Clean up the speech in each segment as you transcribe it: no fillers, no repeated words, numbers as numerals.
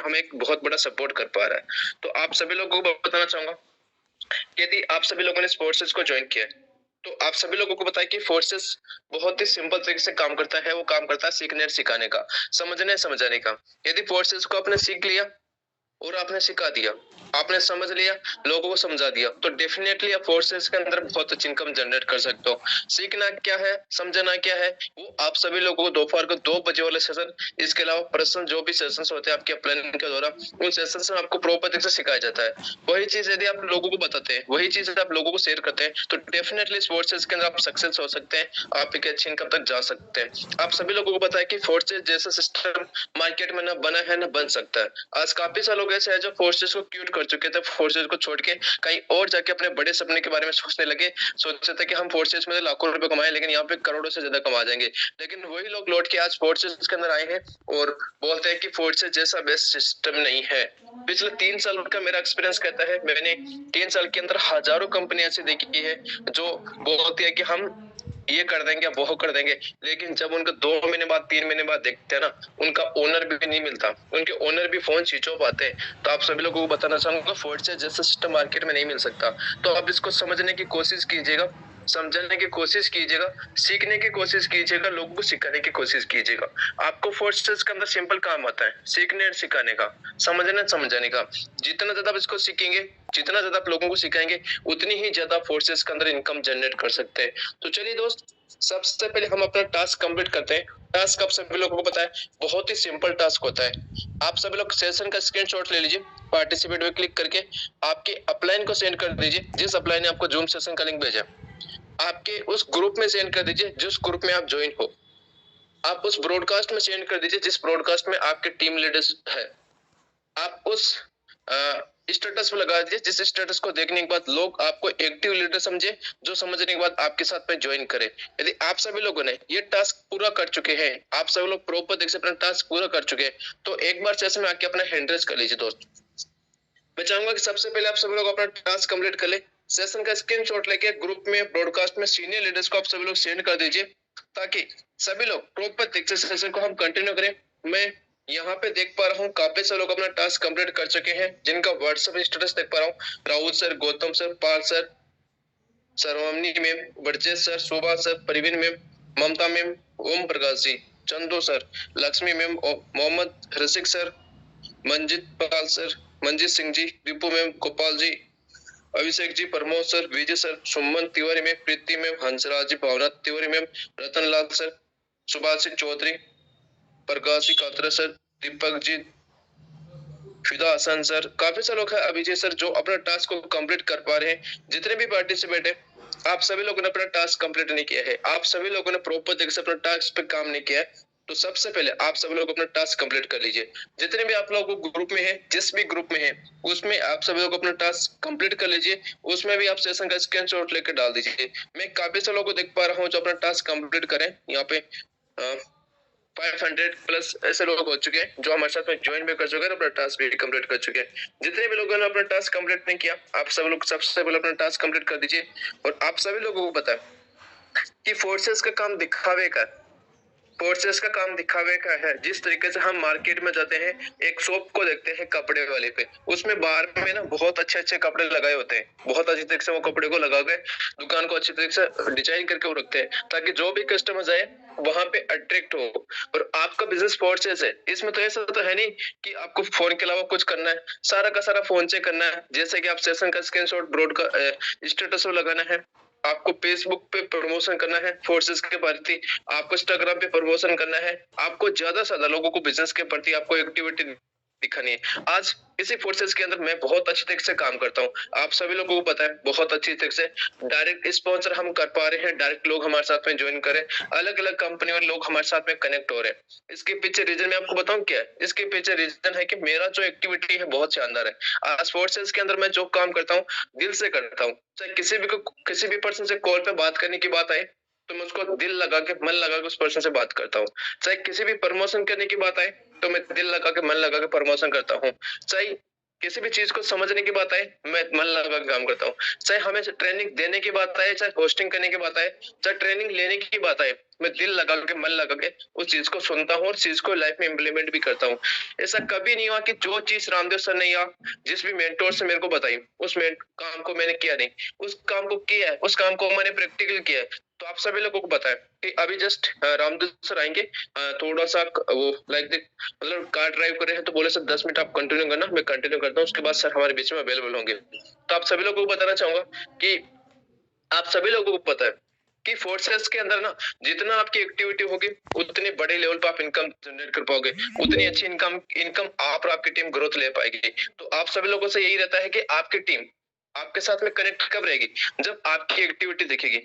हमें एक बहुत बड़ा सपोर्ट कर पा रहा है। तो आप सभी लोगों को बताना चाहूंगा कि यदि आप सभी लोगों ने फोर्सेस को ज्वाइन किया है, तो आप सभी लोगों को पता है कि फोर्सेस बहुत ही सिंपल तरीके से काम करता है। वो काम करता है सीखने और सिखाने का, समझने समझाने का। यदि फोर्सेस को आपने सीख लिया और आपने सिखा दिया, आपने समझ लिया, लोगों को समझा दिया, तो डेफिनेटली आप फोर्सेस के अंदर बहुत अच्छी इनकम जनरेट कर सकते हो। सीखना क्या है, समझना क्या है, वो आप सभी लोगों को दोपहर को 2 बजे वाले सेशन, इसके अलावा पर्सनल जो भी सेशंस होते हैं आपके प्लानिंग के दौरान, उन सेशंस में आपको प्रॉपर तरीके से सिखाया जाता है। वही चीज यदि आप लोगों को बताते हैं, वही चीज आप लोगों को शेयर करते हैं, तो डेफिनेटली इस फोर्सेस के अंदर आप सक्सेस हो सकते हैं, आप एक अच्छी इनकम तक जा सकते हैं। आप सभी लोगों को पता है कि फोर्सेस जैसा सिस्टम मार्केट में न बना है न बन सकता है। आज काफी सारे लोग ऐसे हैं जो फोर्सेस को क्विट कर चुके थे, फोर्सेस को छोड़ के कहीं और जाके अपने बड़े सपने के बारे में सोचने लगे। सोचते थे कि हम फोर्सेस में लाखों रुपए कमाए, लेकिन यहाँ पे करोड़ों से ज्यादा कमा जाएंगे। लेकिन वही लोग लौट के आज फोर्सेस के अंदर आए हैं और बोलते हैं कि फोर्सेस जैसा बेस्ट सिस्टम नहीं है। पिछले 3 साल का मेरा एक्सपीरियंस कहता है, मैंने 3 साल के अंदर हजारों कंपनी ऐसी देखी है जो बोलती है कि हम ये कर देंगे, वो कर देंगे, लेकिन जब उनका 2 महीने बाद 3 महीने बाद देखते हैं ना, उनका ओनर भी नहीं मिलता, उनके ओनर भी फोन स्विच ऑफ आते हैं। तो आप सभी लोगों को बताना चाहूंगा, फोर्सेस जैसा सिस्टम मार्केट में नहीं मिल सकता। तो आप इसको समझने की कोशिश कीजिएगा, समझने की कोशिश कीजिएगा, सीखने की कोशिश कीजिएगा, लोगों को सिखाने की कोशिश कीजिएगा। आपको फोर्सेस के अंदर सिंपल काम आता है, सीखने और सिखाने का, समझने समझाने का। जितना ज्यादा आप इसको सीखेंगे, जितना ज्यादा आप लोगों को सिखाएंगे, उतनी ही ज्यादा फोर्सेस के अंदर इनकम जनरेट कर सकते हैं। तो चलिए दोस्त, सबसे पहले हम अपना टास्क कंप्लीट करते हैं। टास्क आप सभी लोगों को पता है, बहुत ही सिंपल टास्क होता है। आप सभी लोग सेशन का स्क्रीनशॉट ले लीजिए, पार्टिसिपेट में क्लिक करके आपके अपलाइन को सेंड कर दीजिए, जिस अपलाइन ने आपको जूम सेशन का लिंक भेजा, आपके उस ग्रुप में सेंड कर दीजिए जिस ग्रुप में आप ज्वाइन हो। आप उस ब्रॉडकास्ट में सेंड कर दीजिए जिस ब्रॉडकास्ट में आपके टीम लीडर्स है। आप उस स्टेटस पे लगा दीजिए जिस स्टेटस को देखने के बाद लोग आपको एक्टिव लीडर समझे, जो समझने के बाद आपके साथ में ज्वाइन करे। यदि आप सभी लोगों ने ये टास्क पूरा कर चुके हैं, आप सभी लोग प्रॉपर देख से अपना टास्क पूरा कर चुके हैं, तो एक बार सेशन में आके अपना हैंड रेज कर लीजिए दोस्त। मैं चाहूंगा कि सबसे पहले आप सभी लोग अपना टास्क कंप्लीट कर ले। सेशन का स्क्रीनशॉट लेके ग्रुप में, ब्रॉडकास्ट में सीनियर लीडर्स को आप सभी लोग सेंड कर दीजिए, ताकि सभी लोग प्रॉपर तरीके से सेशन को हम कंटिन्यू करें। मैं यहाँ पे देख पा रहा हूँ काफी सारे लोग अपना टास्क कंप्लीट कर चुके हैं, जिनका व्हाट्सएप स्टेटस देख पा रहा हूँ। राहुल सर, गौतम सर, पाल सर, सर्वमनी मैम, ब्रजेश सर, शोभा सर, प्रवीण मैम, ममता ma'am, Om Prakash ji, Chandu sir, Lakshmi ma'am, Mohammad रसिक सर, मंजित पाल sir, Manjeet Singh ji, Deepu ma'am, Gopal ji, Abhishek ji, Pramod sir, विजय सर, सुमन तिवारी मैम, प्रीति मैम, हंसराज जी, भावना तिवारी मैम, रतन लाल सर, सुभाष सिंह चौधरी, प्रकाश कात्रा सर, दीपक जी, फिदा हसन सर, काफी सारे लोग हैं, अभिजय सर, जो अपना टास्क को कंप्लीट कर पा रहे हैं। जितने भी पार्टिसिपेट है, आप सभी लोगों ने अपना टास्क कंप्लीट नहीं किया है, आप सभी लोगों ने प्रॉपर तरीके से अपना टास्क पे काम नहीं किया है, तो सबसे पहले आप सभी लोग अपना टास्क कंप्लीट कर लीजिए। जितने भी आप लोग ग्रुप में है, जिस भी ग्रुप में है, उसमें आप सभी लोग अपना टास्क कंप्लीट कर लीजिए। उसमें भी आप सेशन का स्क्रीनशॉट लेकर डाल दीजिए। मैं काफी सारे लोगों को देख पा रहा हूँ जो अपना टास्क कंप्लीट करें। यहाँ पे 500 प्लस ऐसे लोग हो चुके हैं जो हमारे साथ में ज्वाइन भी कर चुके हैं, अपना टास्क भी कंप्लीट कर चुके हैं। जितने भी लोगों ने अपना टास्क कंप्लीट नहीं किया, आप सब लोग सबसे पहले अपना टास्क कंप्लीट कर दीजिए। और आप सभी लोगों को पता है कि फोर्सेस का काम दिखावे का, फोर्सेस का काम दिखावे का है। जिस तरीके से हम मार्केट में जाते हैं, एक शॉप को देखते हैं कपड़े वाले पे, उसमें बाहर में ना बहुत अच्छे अच्छे कपड़े लगाए होते हैं, बहुत अच्छी तरीके से वो कपड़े को लगा के दुकान को अच्छी तरीके से डिजाइन करके वो रखते हैं, ताकि जो भी कस्टमर जाए वहां पे अट्रैक्ट हो। और आपका बिजनेस फोर्सेस है, इसमें तो ऐसा तो है नहीं कि आपको फोन के अलावा कुछ करना है, सारा का सारा फोन से करना है। जैसे कि आप सेशन का स्क्रीनशॉट ब्रॉड का स्टेटस में लगाना है, आपको फेसबुक पे प्रमोशन करना है फोर्सेस के प्रति, आपको इंस्टाग्राम पे प्रमोशन करना है, आपको ज्यादा से ज्यादा लोगों को बिजनेस के प्रति आपको एक्टिविटी दिखानी है। आज इसी फोर्सेस के अंदर मैं बहुत अच्छी तरीके से काम करता हूँ, आप सभी लोगों को पता है, बहुत अच्छी तरीके से डायरेक्ट स्पॉन्सर हम कर पा रहे हैं, डायरेक्ट लोग हमारे साथ में ज्वाइन करें, अलग अलग कंपनी और लोग हमारे साथ में कनेक्ट हो रहे हैं। इसके पीछे रीजन मैं आपको बताऊं क्या है? इसके पीछे रीजन है कि मेरा जो एक्टिविटी है बहुत शानदार है। आज फोर्सेस के अंदर मैं जो काम करता हूँ, दिल से करता हूँ। चाहे किसी भी पर्सन से कॉल पे बात करने की बात आए, तो मैं उसको दिल लगा के, मन लगा के उस पर्सन से बात करता हूँ। चाहे किसी भी प्रमोशन करने की बात आए, तो मैं दिल लगा के, मन लगा के प्रमोशन करता हूँ। चाहे किसी भी चीज को समझने की बात आए, मैं मन लगा के काम करता हूँ। चाहे हमें ट्रेनिंग देने की बात आए, चाहे होस्टिंग करने की बात आए, चाहे ट्रेनिंग लेने की बात आए, मैं दिल लगा के मन लगा के उस चीज को सुनता हूँ और चीज को लाइफ में इम्प्लीमेंट भी करता हूँ। ऐसा कभी नहीं हुआ कि जो चीज रामदेव सर ने या जिस भी मेंटोर से मेरे को बताई उस काम को मैंने किया नहीं, उस काम को किया है, उस काम को मैंने प्रैक्टिकल किया है। तो आप सभी लोगों को पता है कि अभी जस्ट रामदेव सर आएंगे, थोड़ा सा वो मतलब कार ड्राइव कर रहे हैं, तो बोले सर 10 मिनट आप कंटिन्यू करना, मैं कंटिन्यू करता हूँ, उसके बाद सर हमारे बीच में अवेलेबल होंगे। तो आप सभी लोगों को बताना चाहूंगा कि आप सभी लोगों को पता है कि फोर्सेस के अंदर ना जितना आपकी एक्टिविटी होगी उतनी बड़े लेवल पर आप इनकम जनरेट कर पाओगे, उतनी अच्छी इनकम इनकम आप और आपकी टीम ग्रोथ ले पाएगी। तो आप सभी लोगों से यही रहता है कि आपकी टीम आपके साथ में कनेक्ट कब रहेगी, जब आपकी एक्टिविटी दिखेगी।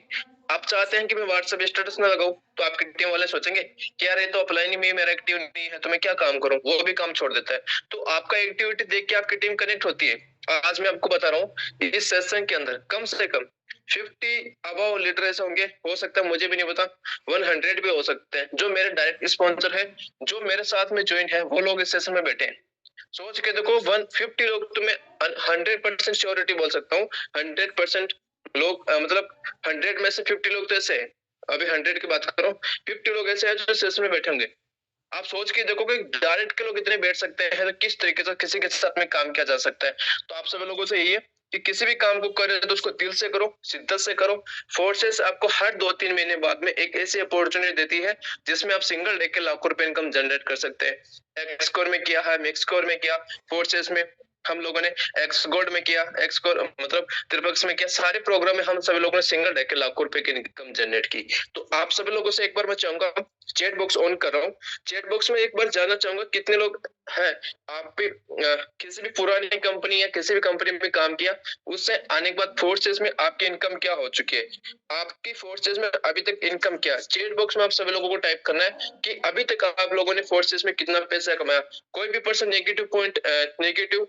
आप चाहते हैं कि मैं व्हाट्सएप स्टेटस ना लगाऊं, तो आपकी टीम वाले सोचेंगे कि यार ये तो अपलाइन में मेरा एक्टिव नहीं है, तो मैं क्या काम करूं, वो भी काम छोड़ देता है। तो आपका एक्टिविटी देख के आपकी टीम कनेक्ट होती है। आज मैं आपको बता रहा हूँ इस सेशन के अंदर कम से कम 50 अबव लीडर ऐसे होंगे, हो सकता है मुझे भी नहीं पता, 100 भी हो सकते हैं, जो मेरे डायरेक्ट स्पॉन्सर है, जो मेरे साथ में ज्वाइन है, वो लोग इस सेशन में बैठे हैं। सोच के देखो 150 लोग, तो मैं 100% श्योरिटी बोल सकता हूँ, 100% लोग मतलब 100 में से 50 लोग तो ऐसे हैं, अभी 100 की बात करो, 50 लोग ऐसे हैं जो सेशन में बैठे होंगे। आप सोच के देखो कि डायरेक्ट के लोग इतने बैठ सकते हैं, तो किस तरीके से किसी के साथ में काम किया जा सकता है। तो आप सभी लोगों से यही है कि किसी भी काम को करे तो उसको दिल से करो, शिद्दत से करो। फोर्सेस आपको हर 2-3 महीने बाद में एक ऐसी अपॉर्चुनिटी देती है जिसमें आप सिंगल डे के लाखों रुपए इनकम जनरेट कर सकते हैं। एक्स स्कोर में किया है, मिक्स स्कोर में किया, फोर्सेस में हम लोगों ने एक्स गोल्ड में किया, एक्स स्कोर मतलब त्रिपक्ष में किया, सारे प्रोग्राम में हम सभी लोगों ने सिंगल डे के लाखों रुपए की इनकम जनरेट की। तो आप सभी लोगों से एक बार मैं चाहूंगा, चैट बॉक्स ऑन कर रहा हूँ, चैट बॉक्स में एक बार जानना चाहूंगा कितने लोग हैं आप भी किसी भी पुरानी कंपनी या किसी भी कंपनी में काम किया, उससे आने के बाद फोर्सेस में आपकी इनकम क्या हो चुकी है, आपकी फोर्सेस में अभी तक इनकम क्या है। चैट बॉक्स में आप सभी लोगों को टाइप करना है कि अभी तक आप लोगों ने फोर्सेस में कितना पैसा कमाया। कोई भी पर्सन नेगेटिव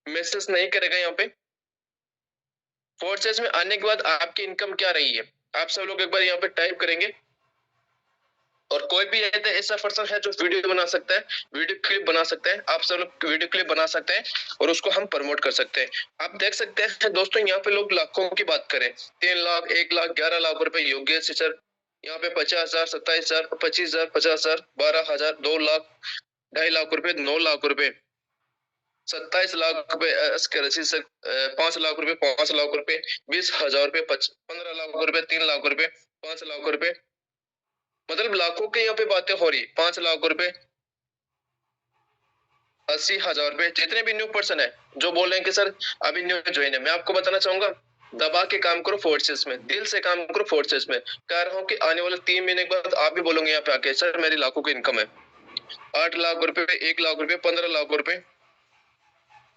मैसेज नहीं करेगा यहाँ पे। फोर्सेस में आने के बाद आपकी इनकम क्या रही है, आप सब लोग एक बार यहाँ पे टाइप करेंगे। और कोई भी ऐसा पर्सन है जो वीडियो बना सकता है, वीडियो क्लिप बना सकता है, आप सब लोग वीडियो क्लिप बना सकते हैं और उसको हम प्रमोट कर सकते हैं। आप देख सकते हैं दोस्तों, यहाँ पे लोग लाखों की बात करें, 3 लाख, 1 लाख, 11 लाख रुपए योगेश सर, यहाँ पे 50,000, 27,000, 25,000, 50,000, 12,000, 2 लाख, 2.5 लाख रुपए, 9 लाख रुपए, 27 लाख रुपए, 5 लाख रुपए, 5 लाख रुपए, 20,000 रुपए, 15 लाख रुपए, 3 लाख रुपए, 5 लाख रुपए, मतलब लाखों के यहाँ पे बातें हो रही है। 5 लाख रुपए, 80,000 रुपए, जितने भी न्यू पर्सन है जो बोल रहे हैं कि सर अभी न्यू ज्वाइन है, मैं आपको बताना चाहूंगा, दबा के काम करो फोर्सेस में, दिल से काम करो फोर्सेस में। कह रहा हूँ कि आने वाले 3 महीने के बाद आप भी बोलोगे यहाँ पे आके सर मेरी लाखों की इनकम है, 8 लाख रुपए, 1 लाख रुपए, 15 लाख रुपए,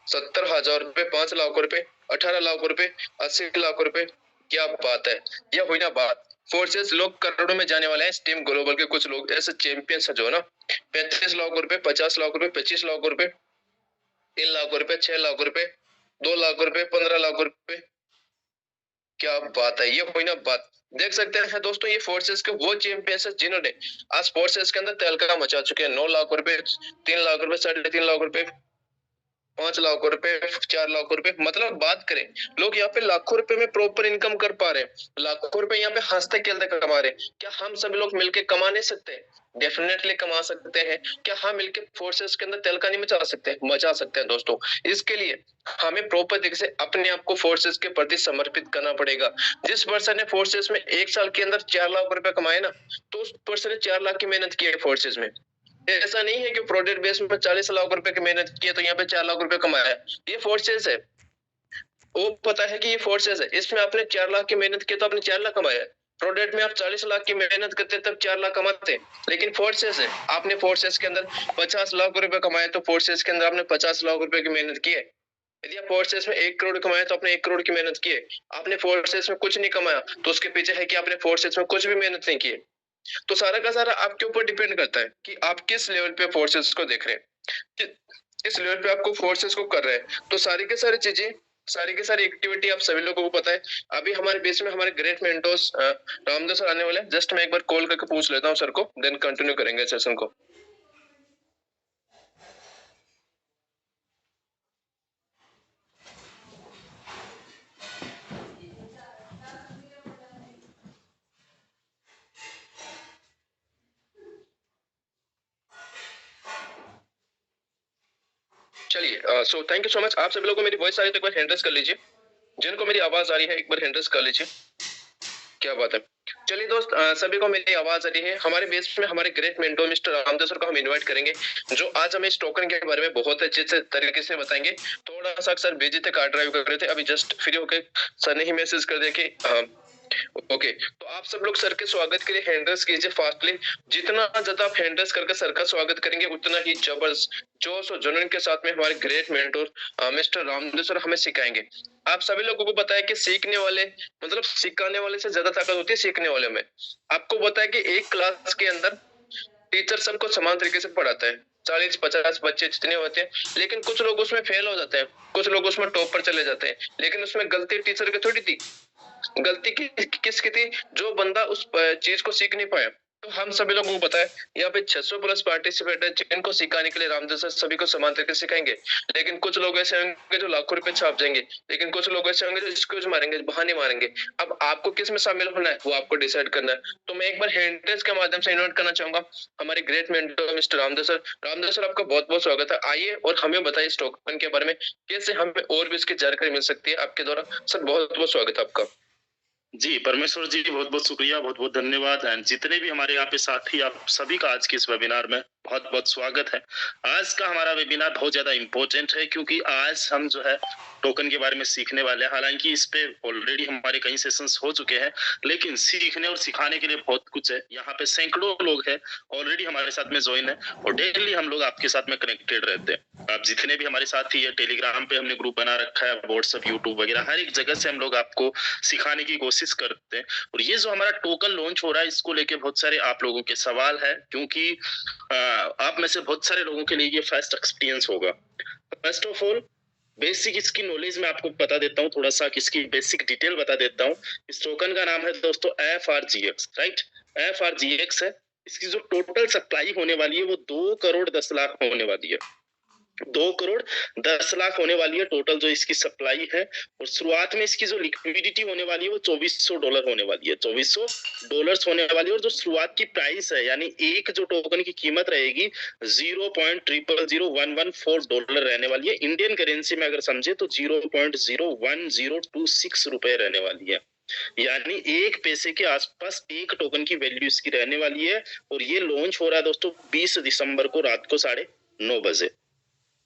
70,000 रुपए, 5 लाख रुपए, 18 लाख रुपए, 80 लाख रुपए। क्या बात है, यह हुई ना बात। फोर्सेस लोग करोड़ों में जाने वाले हैं। टीम ग्लोबल के कुछ लोग ऐसे चैंपियंस है जो ना 35 लाख रुपए, 50 लाख रुपए, 25 लाख रुपए, 3 लाख रुपए, 6 लाख रुपए, 2 लाख रुपए, 15 लाख रुपए। क्या बात है, ये हुई ना बात। देख सकते हैं दोस्तों, ये फोर्सेस के वो चैंपियंस है जिन्होंने आज फोर्सेस के अंदर तहलका मचा चुके हैं। 9 लाख रुपए, 3 लाख रुपए, 3.5 लाख रुपए, 5 लाख रुपए, 4 लाख रुपए, मतलब बात करें, लोग यहाँ पे लाखों रुपए में प्रॉपर इनकम कर पा रहे हैं, लाखों रुपए यहाँ पे हंसते खेलते कमा रहे हैं। क्या हम सभी लोग मिलके कमा नहीं सकते? डेफिनेटली कमा सकते हैं। क्या हम मिलके फोर्सेस के अंदर तहलका नहीं मचा सकते? मचा सकते हैं दोस्तों। इसके लिए हमें प्रॉपर तरीके से अपने आप को फोर्सेस के प्रति समर्पित करना पड़ेगा। जिस पर्सन ने फोर्सेस में 1 साल के अंदर 4 लाख रुपए कमाए ना, तो उस पर्सन ने 4 लाख की मेहनत की है फोर्सेस में। ऐसा नहीं है कि प्रोडक्ट बेस में 40 लाख रुपए की मेहनत की है तो यहाँ पे 4 लाख रुपए कमाया। ये फोर्सेस है, वो पता है कि ये फोर्सेस है, इसमें आपने 4 लाख की मेहनत की तो आपने 4 लाख कमाया। प्रोडक्ट में आप 40 लाख की मेहनत करते तब 4 लाख कमाते, लेकिन फोर्सेस है, आपने फोर्सेस के अंदर 50 लाख रुपए कमाए तो फोर्सेस के अंदर आपने 50 लाख रुपए की मेहनत की है। यदि आप फोर्सेस में 1 करोड़ कमाए तो आपने 1 करोड़ की मेहनत की है। आपने फोर्सेस में कुछ नहीं कमाया तो उसके पीछे है कि आपने फोर्सेस में कुछ भी मेहनत नहीं की है। तो सारा का सारा आपके ऊपर डिपेंड करता है कि आप किस लेवल पे फोर्सेस को देख रहे हैं, किस लेवल पे आपको फोर्सेस को कर रहे हैं। तो सारी की सारी चीजें, सारी की सारी एक्टिविटी आप सभी लोगों को पता है। अभी हमारे बीच में हमारे ग्रेट मेंटोर्स रामदेव सर आने वाले हैं। जस्ट मैं एक बार कॉल करके पूछ लेता हूँ सर को, देन कंटिन्यू करेंगे सेशन को। चलिए, सो थैंक यू सो मच। आप सभी लोगों को मेरी वॉइस आ रही है तो एक बार हैंड रेज कर लीजिए। जिनको मेरी आवाज आ रही है एक बार हैंड रेज कर लीजिए। क्या बात है। चलिए दोस्त, सभी को मेरी आवाज आ रही है। हमारे बेस में हमारे great mentor mister Ramdev sir को हम इनवाइट करेंगे, जो आज हमें इस टोकन के बारे में बहुत अच्छे से तरीके से बताएंगे। थोड़ा सा सर बिजी थे, कार ड्राइव कर रहे थे, अभी जस्ट फ्री होके सर ने ही मैसेज कर दिया कि ओके। तो आप सब लोग सर के स्वागत के लिए हैंडल्स कीजिए फास्टली। जितना ज्यादा आप हैंडल्स करके सर का स्वागत करेंगे उतना ही जबरदस्त जोश और जुनून के साथ में हमारे great mentor mister Ramdev sir हमें सिखाएंगे। आप सभी लोगों को पता है कि सीखने वाले मतलब सिखाने वाले से ज्यादा ताकत होती है सीखने वाले में। आपको पता है कि एक क्लास के अंदर टीचर सबको समान तरीके से पढ़ाता है। 40-50 बच्चे जितने होते हैं, लेकिन कुछ लोग उसमें फेल हो जाते हैं, कुछ लोग उसमें टॉप पर चले जाते हैं। लेकिन उसमें गलती टीचर की थोड़ी थी, गलती किसकी थी? जो बंदा उस चीज को सीख नहीं पाया। तो हम सभी लोगों को पता है यहाँ पे 600 प्लस पार्टिसिपेट है, जिनको सिखाने के लिए रामदेव सर सभी को समान तरीके से सिखाएंगे। लेकिन कुछ लोग ऐसे होंगे जो लाखों रुपए छाप जाएंगे, लेकिन कुछ लोग ऐसे होंगे जो एक्सक्यूज मारेंगे, बहाने मारेंगे। अब आपको किस में शामिल होना है वो आपको डिसाइड करना है। तो मैं एक बार हैंड रेज के माध्यम से इन्वाइट करना चाहूंगा हमारे great mentor mister Ramdev sir. Ramdev sir, आपका बहुत बहुत स्वागत है। आइए और हमें बताइए इस टोकन के बारे में, कैसे हमें और भी इसकी जानकारी मिल सकती है आपके द्वारा। सर बहुत बहुत स्वागत है आपका। जी, परमेश्वर जी बहुत बहुत शुक्रिया, बहुत बहुत धन्यवाद। एंड जितने भी हमारे यहाँ पे साथी, आप सभी का आज के इस वेबिनार में बहुत बहुत स्वागत है। आज का हमारा वेबिनार बहुत ज्यादा इम्पोर्टेंट है, क्योंकि आज हम जो है टोकन के बारे में सीखने वाले हैं। हालांकि इस पे ऑलरेडी हमारे कई सेशंस हो चुके हैं, लेकिन सीखने और सिखाने के लिए बहुत कुछ है। यहाँ पे सैकड़ों लोग हैं ऑलरेडी हमारे साथ में ज्वाइन है, और डेली हम लोग आपके साथ में कनेक्टेड रहते हैं। आप जितने भी हमारे साथी है, टेलीग्राम पे हमने ग्रुप बना रखा है, व्हाट्सएप, यूट्यूब वगैरह हर एक जगह से हम लोग आपको सिखाने की कोशिश करते हैं। और ये जो हमारा टोकन लॉन्च हो रहा है, इसको लेके बहुत सारे आप लोगों के सवाल है, क्योंकि आप में से बहुत सारे लोगों के लिए ये फर्स्ट एक्सपीरियंस होगा। फर्स्ट ऑफ ऑल बेसिक इसकी नॉलेज मैं आपको बता देता हूँ, थोड़ा सा इसकी बेसिक डिटेल बता देता हूँ। इस टोकन का नाम है दोस्तों FRGX, राइट। FRGX है। इसकी जो टोटल सप्लाई होने वाली है वो 2 करोड़ 10 लाख होने वाली है। 2 करोड़ 10 लाख होने वाली है टोटल जो इसकी सप्लाई है। और शुरुआत में इसकी जो लिक्विडिटी होने वाली है वो $2400 होने वाली है, $2400 होने वाली है। और जो शुरुआत की प्राइस है, यानी एक जो टोकन की कीमत रहेगी $0.000114 रहने वाली है। इंडियन करेंसी में अगर समझे तो $0.01026 रहने वाली है। यानी 1 पैसे के आसपास एक टोकन की वैल्यू इसकी रहने वाली है। और ये लॉन्च हो रहा है दोस्तों 20 दिसंबर को रात को 9:30 बजे।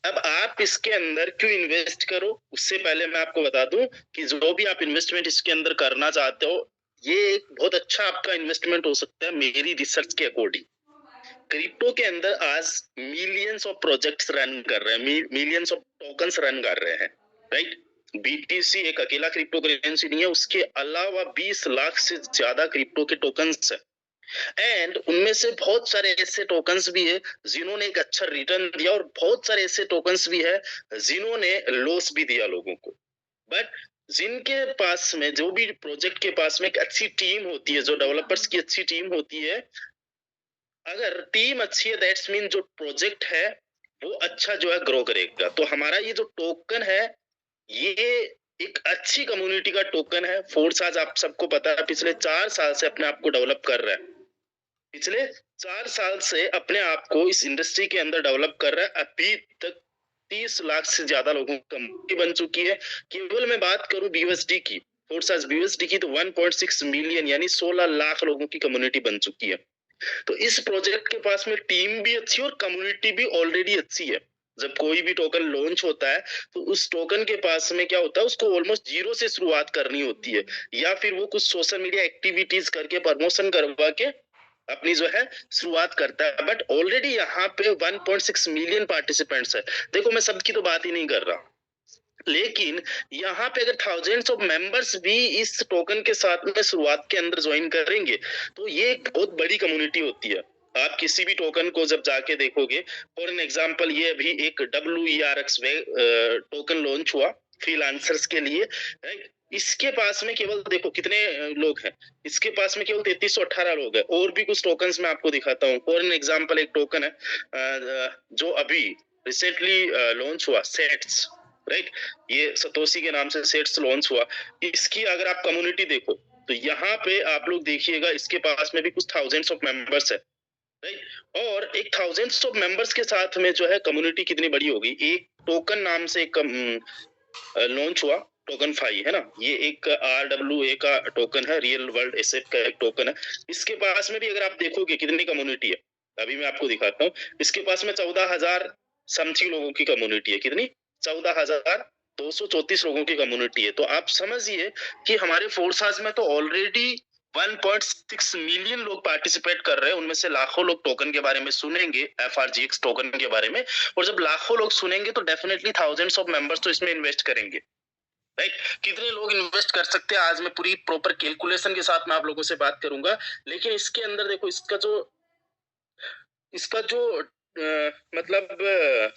अब आप इसके अंदर क्यों इन्वेस्ट करो, उससे पहले मैं आपको बता दूं कि जो भी आप इन्वेस्टमेंट इसके अंदर करना चाहते हो, ये एक बहुत अच्छा आपका इन्वेस्टमेंट हो सकता है मेरी रिसर्च के अकॉर्डिंग। क्रिप्टो के अंदर आज मिलियंस ऑफ प्रोजेक्ट्स रन कर रहे हैं, मिलियंस ऑफ टोकन्स रन कर रहे हैं, राइट। BTC एक अकेला क्रिप्टो करेंसी नहीं है, उसके अलावा 20 लाख से ज्यादा क्रिप्टो के टोकन्स है। एंड उनमें से बहुत सारे ऐसे टोकन्स भी है जिन्होंने एक अच्छा रिटर्न दिया, और बहुत सारे ऐसे टोकन्स भी है जिन्होंने लॉस भी दिया लोगों को। बट जिनके पास में, जो भी प्रोजेक्ट के पास में एक अच्छी टीम होती है, जो डेवलपर्स की अच्छी टीम होती है, अगर टीम अच्छी है दैट्स मीन जो प्रोजेक्ट है वो अच्छा जो है ग्रो करेगा। तो हमारा ये जो टोकन है ये एक अच्छी कम्युनिटी का टोकन है। फोर्स आज आप सबको पता है पिछले 4 साल से अपने आप को डेवलप कर रहा है, पिछले 4 साल से अपने आप को इस इंडस्ट्री के अंदर डेवलप कर रहा है। अभी तक 30 लाख से ज्यादा लोगों की कम्युनिटी बन चुकी है। केवल मैं बात करूं BUSD की, फोर्स BUSD की, तो 1.6 मिलियन यानी 16 लाख लोगों की कम्युनिटी बन चुकी है। तो इस प्रोजेक्ट के पास में टीम भी अच्छी है और कम्युनिटी भी ऑलरेडी अच्छी है। जब कोई भी टोकन लॉन्च होता है तो उस टोकन के पास में क्या होता है, उसको ऑलमोस्ट जीरो से शुरुआत करनी होती है, या फिर वो कुछ सोशल मीडिया एक्टिविटीज करके, प्रमोशन करवा के अपनी जो है शुरुआत करता है। बट ऑलरेडी यहाँ पे 1.6 मिलियन पार्टिसिपेंट्स है। देखो मैं सबकी तो बात ही नहीं कर रहा, लेकिन यहाँ पे अगर थाउजेंड्स ऑफ मेंबर्स भी इस टोकन के साथ में शुरुआत के अंदर ज्वाइन करेंगे तो ये एक बहुत बड़ी कम्युनिटी होती है। आप किसी भी टोकन को जब जाके देखोगे, फॉर एन एग्जांपल ये अभी एक WERX टोकन लॉन्च हुआ फ्रीलांसर्स के लिए, राइट। इसके पास में केवल देखो कितने लोग हैं, इसके पास में केवल 3318 लोग हैं। और भी कुछ टोकन्स मैं आपको दिखाता हूँ। फॉर एन एग्जांपल एक टोकन है जो अभी रिसेंटली लॉन्च हुआ, सेट्स, राइट। ये सतोशी के नाम से सेट्स लॉन्च हुआ। इसकी अगर आप कम्युनिटी देखो तो यहाँ पे आप लोग देखिएगा इसके पास में भी कुछ थाउजेंड्स ऑफ मेंबर्स है। राइट। और एक थाउजेंड्स ऑफ मेंबर्स के साथ में जो है कम्युनिटी कितनी बड़ी होगी। एक टोकन नाम से एक लॉन्च हुआ, टोकन 5 है ना, ये एक RWA का टोकन है, रियल वर्ल्ड एसेट का एक टोकन है। इसके पास में भी अगर आप देखोगे कितनी कम्युनिटी है, अभी मैं आपको दिखाता हूँ। इसके पास में 14,000 समथिंग लोगों की कम्युनिटी है। कितनी? 14,234 लोगों की कम्युनिटी है। तो आप समझिए कि हमारे फोर्साज में तो ऑलरेडी 1.6 मिलियन लोग पार्टिसिपेट कर रहे हैं। उनमें से लाखों लोग टोकन के बारे में सुनेंगे, FRGX टोकन के बारे में। और जब लाखों लोग सुनेंगे तो डेफिनेटली थाउजेंड्स ऑफ मेंबर्स तो इसमें इन्वेस्ट करेंगे, राइट। कितने लोग इन्वेस्ट कर सकते हैं आज मैं पूरी प्रॉपर कैलकुलेशन के साथ मैं आप लोगों से बात करूंगा। लेकिन इसके अंदर देखो, इसका जो मतलब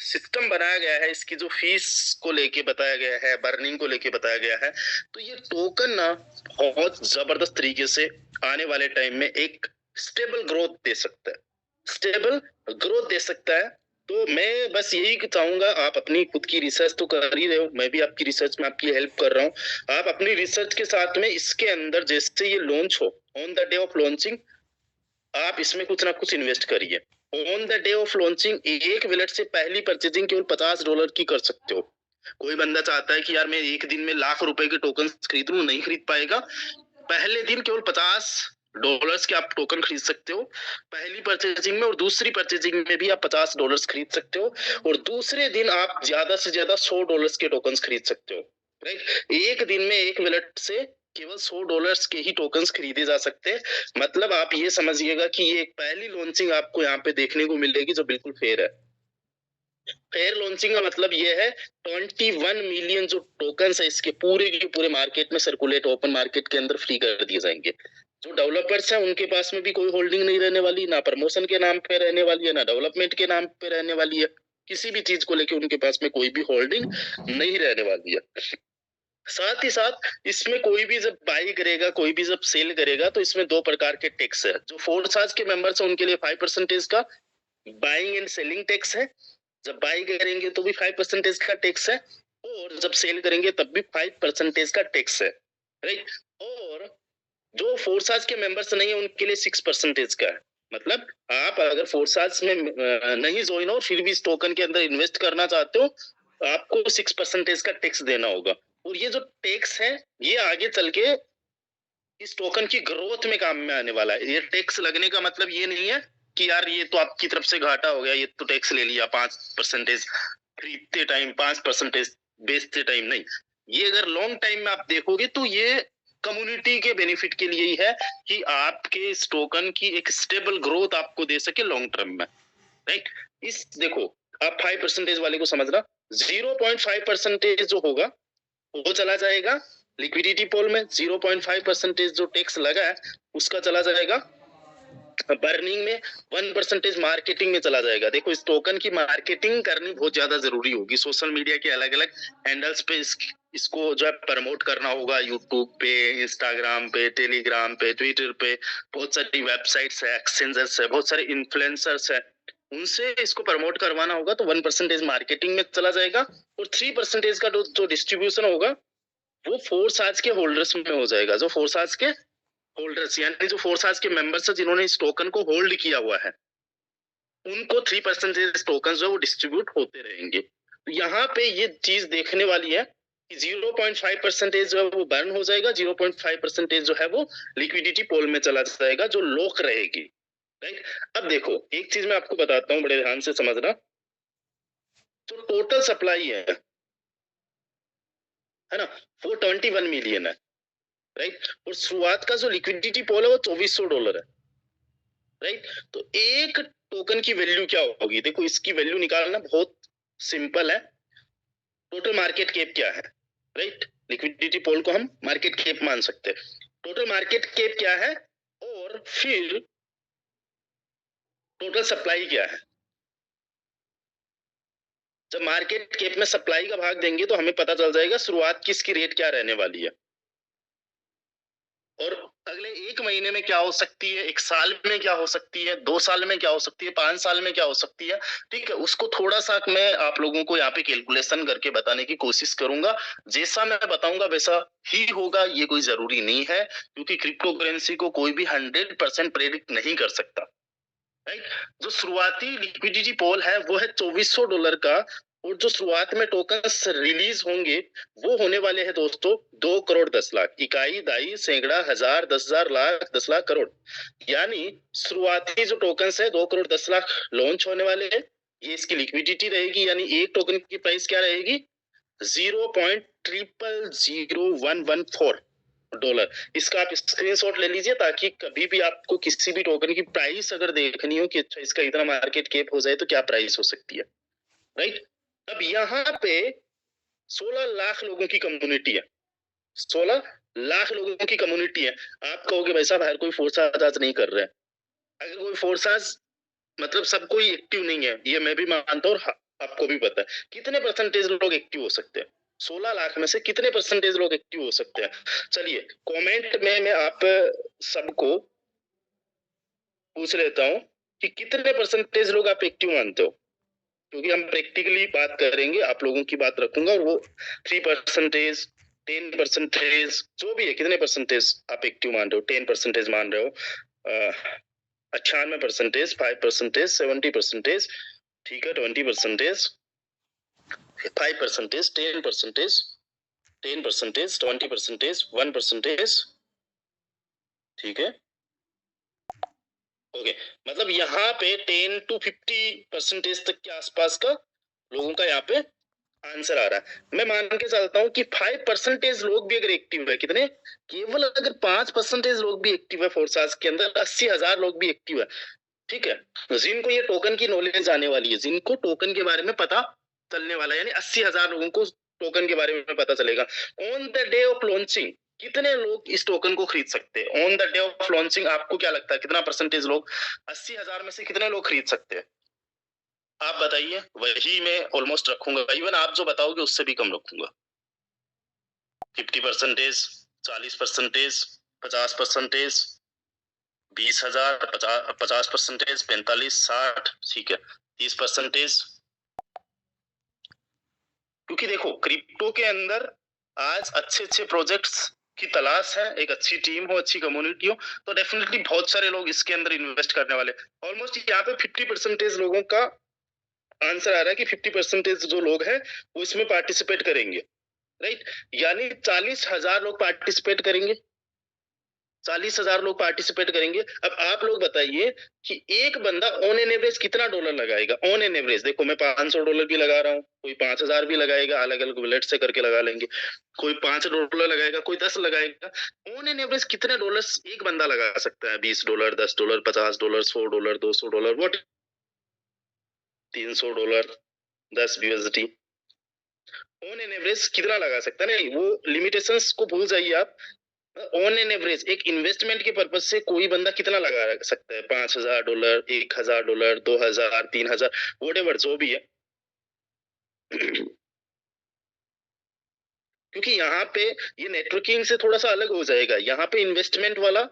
सिस्टम बनाया गया है, इसकी जो फीस को लेके बताया गया है, बर्निंग को लेके बताया गया है, तो ये टोकन ना बहुत जबरदस्त तरीके से आने वाले टाइम में एक स्टेबल ग्रोथ दे सकता है, स्टेबल ग्रोथ दे सकता है। तो मैं बस यही चाहूंगा, आप अपनी खुद की रिसर्च तो कर ही रहे हो, मैं भी आपकी रिसर्च में आपकी हेल्प कर रहा हूँ। आप अपनी रिसर्च के साथ में इसके अंदर जैसे ये लॉन्च हो, on the day of launching आप इसमें कुछ ना कुछ इन्वेस्ट करिए। On the day of launching एक वैलेट से पहली परचेजिंग केवल $50 की कर सकते हो। कोई बंदा चाहता है कि यार मैं एक दिन में लाख रुपए के टोकन खरीद लूं, नहीं खरीद पाएगा। पहले दिन केवल $50 के आप टोकन खरीद सकते हो पहली परचेजिंग में, और दूसरी परचेजिंग में भी आप $50 खरीद सकते हो, और दूसरे दिन आप ज्यादा से ज्यादा $100 के टोकन खरीद सकते हो, राइट। एक दिन में एक वैलेट से केवल $100 के ही टोकन्स खरीदे जा सकते हैं। मतलब आप ये समझिएगा कि ये एक पहली लॉन्चिंग आपको यहाँ पे देखने को मिलेगी जो बिल्कुल फेयर है। फेयर लॉन्चिंग का मतलब ये है 21 मिलियन जो टोकन्स है इसके पूरे के पूरे मार्केट में सर्कुलेट, ओपन मार्केट के अंदर फ्री कर दिए जाएंगे। जो डेवलपर्स हैं उनके पास में भी कोई होल्डिंग नहीं रहने वाली, ना प्रमोशन के नाम पे रहने वाली है, ना डेवलपमेंट के नाम पे रहने वाली है। किसी भी चीज को लेके उनके पास में कोई भी होल्डिंग नहीं रहने वाली है। साथ ही साथ इसमें कोई भी जब बाई करेगा, कोई भी जब सेल करेगा, तो इसमें दो प्रकार के टैक्स है। जो फोर्साज के मेंबर्स हैं उनके लिए 5% का बाइंग एंड सेलिंग टैक्स है। जब बाई करेंगे तो भी 5% का टैक्स है, और जब सेल करेंगे तब भी 5% का टैक्स है, राइट। और जो फोर्साज के मेंबर्स नहीं है उनके लिए 6% का है। मतलब आप अगर फोर्साज में नहीं ज्वाइन हो फिर भी इस टोकन के अंदर इन्वेस्ट करना चाहते हो, आपको 6% का टैक्स देना होगा। और ये जो टैक्स है ये आगे चल के इस टोकन की ग्रोथ में काम में आने वाला है। ये टैक्स लगने का मतलब ये नहीं है कि यार ये तो आपकी तरफ से घाटा हो गया, ये तो टैक्स ले लिया 5% खरीदते टाइम, 5% बेचते टाइम, नहीं। ये अगर लॉन्ग टाइम में आप देखोगे तो ये कम्युनिटी के बेनिफिट के लिए ही है कि आपके इस टोकन की एक स्टेबल ग्रोथ आपको दे सके लॉन्ग टर्म में, राइट। इस देखो आप 5% वाले को समझना, 0.5% जो होगा वो चला जाएगा लिक्विडिटी पोल में, 0.5% जो टैक्स लगा है उसका चला जाएगा बर्निंग में, 1% मार्केटिंग में चला जाएगा। देखो इस टोकन की मार्केटिंग करनी बहुत ज्यादा जरूरी होगी। सोशल मीडिया के अलग अलग हैंडल्स पे इसको जो है प्रमोट करना होगा, यूट्यूब पे, इंस्टाग्राम पे, टेलीग्राम पे, ट्विटर पे, बहुत सारी वेबसाइट्स है, एक्सचेंजर्स है, बहुत सारे इन्फ्लुएंसर्स है, उनसे इसको प्रमोट करवाना होगा। तो 1% मार्केटिंग में चला जाएगा, और 3% का जो डिस्ट्रीब्यूशन होगा वो फोर्साज के होल्डर्स में हो जाएगा। जो फोर्साज के होल्डर्स यानी जो फोर्साज के मेंबर्स है जिन्होंने इस टोकन को होल्ड किया हुआ है, उनको 3% टोकन जो वो डिस्ट्रीब्यूट होते रहेंगे। तो यहाँ पे ये चीज देखने वाली है कि 0.5% जो है वो बर्न हो जाएगा, 0.5% जो है वो लिक्विडिटी पोल में चला जाएगा जो लॉक रहेगी, राइट। अब देखो एक चीज मैं आपको बताता हूँ, बड़े ध्यान से समझना। जो टोटल सप्लाई है ना, वो 21 मिलियन है, राइट। और शुरुआत का जो लिक्विडिटी पोल है वो $2400 है, राइट। तो एक टोकन की वैल्यू क्या होगी, देखो इसकी वैल्यू निकालना बहुत सिंपल है। टोटल मार्केट कैप क्या है, राइट। लिक्विडिटी पोल को हम मार्केट कैप मान सकते हैं। टोटल मार्केट कैप क्या है, और फिर टोटल सप्लाई क्या है। जब मार्केट कैप में सप्लाई का भाग देंगे तो हमें पता चल जाएगा शुरुआत की इसकी रेट क्या रहने वाली है, और अगले एक महीने में क्या हो सकती है, एक साल में क्या हो सकती है, 2 साल में क्या हो सकती है, 5 साल में क्या हो सकती है, ठीक है। उसको थोड़ा सा मैं आप लोगों को यहाँ पे कैलकुलेशन करके बताने की कोशिश करूंगा। जैसा मैं बताऊंगा वैसा ही होगा, ये कोई जरूरी नहीं है, क्योंकि क्रिप्टो करेंसी को कोई भी 100% प्रेडिक्ट नहीं कर सकता, राइट। जो शुरुआती लिक्विडिटी पोल है वो है $2400 का, और जो शुरुआत में टोकन्स रिलीज होंगे वो होने वाले हैं दोस्तों 2 करोड़ 10 लाख, इकाई, दाई, सैकड़ा, हजार, 10,000, लाख, 10 लाख, करोड़। यानी शुरुआती जो टोकन्स है 2 करोड़ 10 लाख लॉन्च होने वाले हैं, ये इसकी लिक्विडिटी रहेगी। यानी एक टोकन की प्राइस क्या रहेगी? $0.000114। इसका आप स्क्रीनशॉट ले लीजिए, ताकि कभी भी आपको किसी भी टोकन की प्राइस अगर देखनी हो कि अच्छा इसका इतना मार्केट कैप हो जाए तो क्या प्राइस हो सकती है, राइट। अब यहाँ पे 16 लाख लोगों की कम्युनिटी है, 16 लाख लोगों की कम्युनिटी है। आप कहोगे भाई साहब हर कोई फोर्स आज नहीं कर रहा है। अगर कोई फोर्स मतलब सब कोई एक्टिव नहीं है, ये मैं भी मानता हूँ, और आपको भी पता है। कितने परसेंटेज लोग एक्टिव हो सकते हैं? 16 लाख में से कितने परसेंटेज लोग एक्टिव हो सकते हैं? चलिए कमेंट में मैं आप सबको पूछ लेता हूँ कि कितने परसेंटेज लोग आप एक्टिव मानते हो, क्योंकि हम प्रैक्टिकली बात करेंगे, आप लोगों की बात रखूंगा, और वो 3%, 10%, जो भी है, कितने परसेंटेज आप एक्टिव मान रहे हो? 10% मान रहे हो, 98%, 5%, 70%, ठीक है, 20%, 5%, 10%, 10%, 20%, 1%, ठीक है, ओके। मतलब यहाँ पे 10 to 50% तक के आसपास का लोगों का यहाँ पे आंसर आ रहा है। मैं मान के चलता हूँ कि 5% लोग भी अगर एक्टिव है, कितने, केवल अगर 5% लोग भी एक्टिव है फोर्सास के अंदर, 80,000 लोग भी एक्टिव है, ठीक है, जिनको ये टोकन की नॉलेज आने वाली है, जिनको टोकन के बारे में पता चलने वाला है, यानी 80,000 लोगों को टोकन के बारे में पता चलेगा। On the day of launching कितने लोग इस टोकन को खरीद सकते हैं? On the day of launching आपको क्या लगता है कितना परसेंटेज लोग, 80,000 में से कितने लोग खरीद सकते हैं? आप बताइए। वही मैं ऑलमोस्ट रखूंगा, इवन आप जो बताओगे उससे भी कम रखूंगा। 50%, 40%, 50%, 20,000, 50%, 45, 60, ठीक है, 30%। क्योंकि देखो क्रिप्टो के अंदर आज अच्छे अच्छे प्रोजेक्ट्स की तलाश है, एक अच्छी टीम हो, अच्छी कम्युनिटी हो, तो डेफिनेटली बहुत सारे लोग इसके अंदर इन्वेस्ट करने वाले। ऑलमोस्ट यहाँ पे 50% लोगों का आंसर आ रहा है कि 50% जो लोग हैं वो इसमें पार्टिसिपेट करेंगे, राइट। यानी 40,000 लोग पार्टिसिपेट करेंगे, 40,000 लोग पार्टिसिपेट करेंगे। अब आप लोग बताइए कि एक बंदा ऑन एन एवरेज कितना डॉलर लगाएगा? ऑन एन एवरेज देखो, मैं $500 भी लगा रहा हूँ, कोई 5,000 भी लगाएगा, अलग अलग बुलेट से करके लगा लेंगे, कोई $5 लगाएगा, कोई 10 लगाएगा। ऑन एन एवरेज कितने डॉलर्स एक बंदा लगा सकता है? $20, $10, $50, $100, $200, what, $300, 10 USD। On an average कितना लगा सकता है? नहीं, वो लिमिटेशंस को भूल जाइए आप। ऑन एन एवरेज एक इन्वेस्टमेंट के पर्पज से कोई बंदा कितना लगा सकता है? $5,000, $1,000, 2,000, 3,000, वोटेवर जो भी है। क्योंकि यहाँ पे ये नेटवर्किंग से थोड़ा सा अलग हो जाएगा, यहाँ पे इन्वेस्टमेंट वाला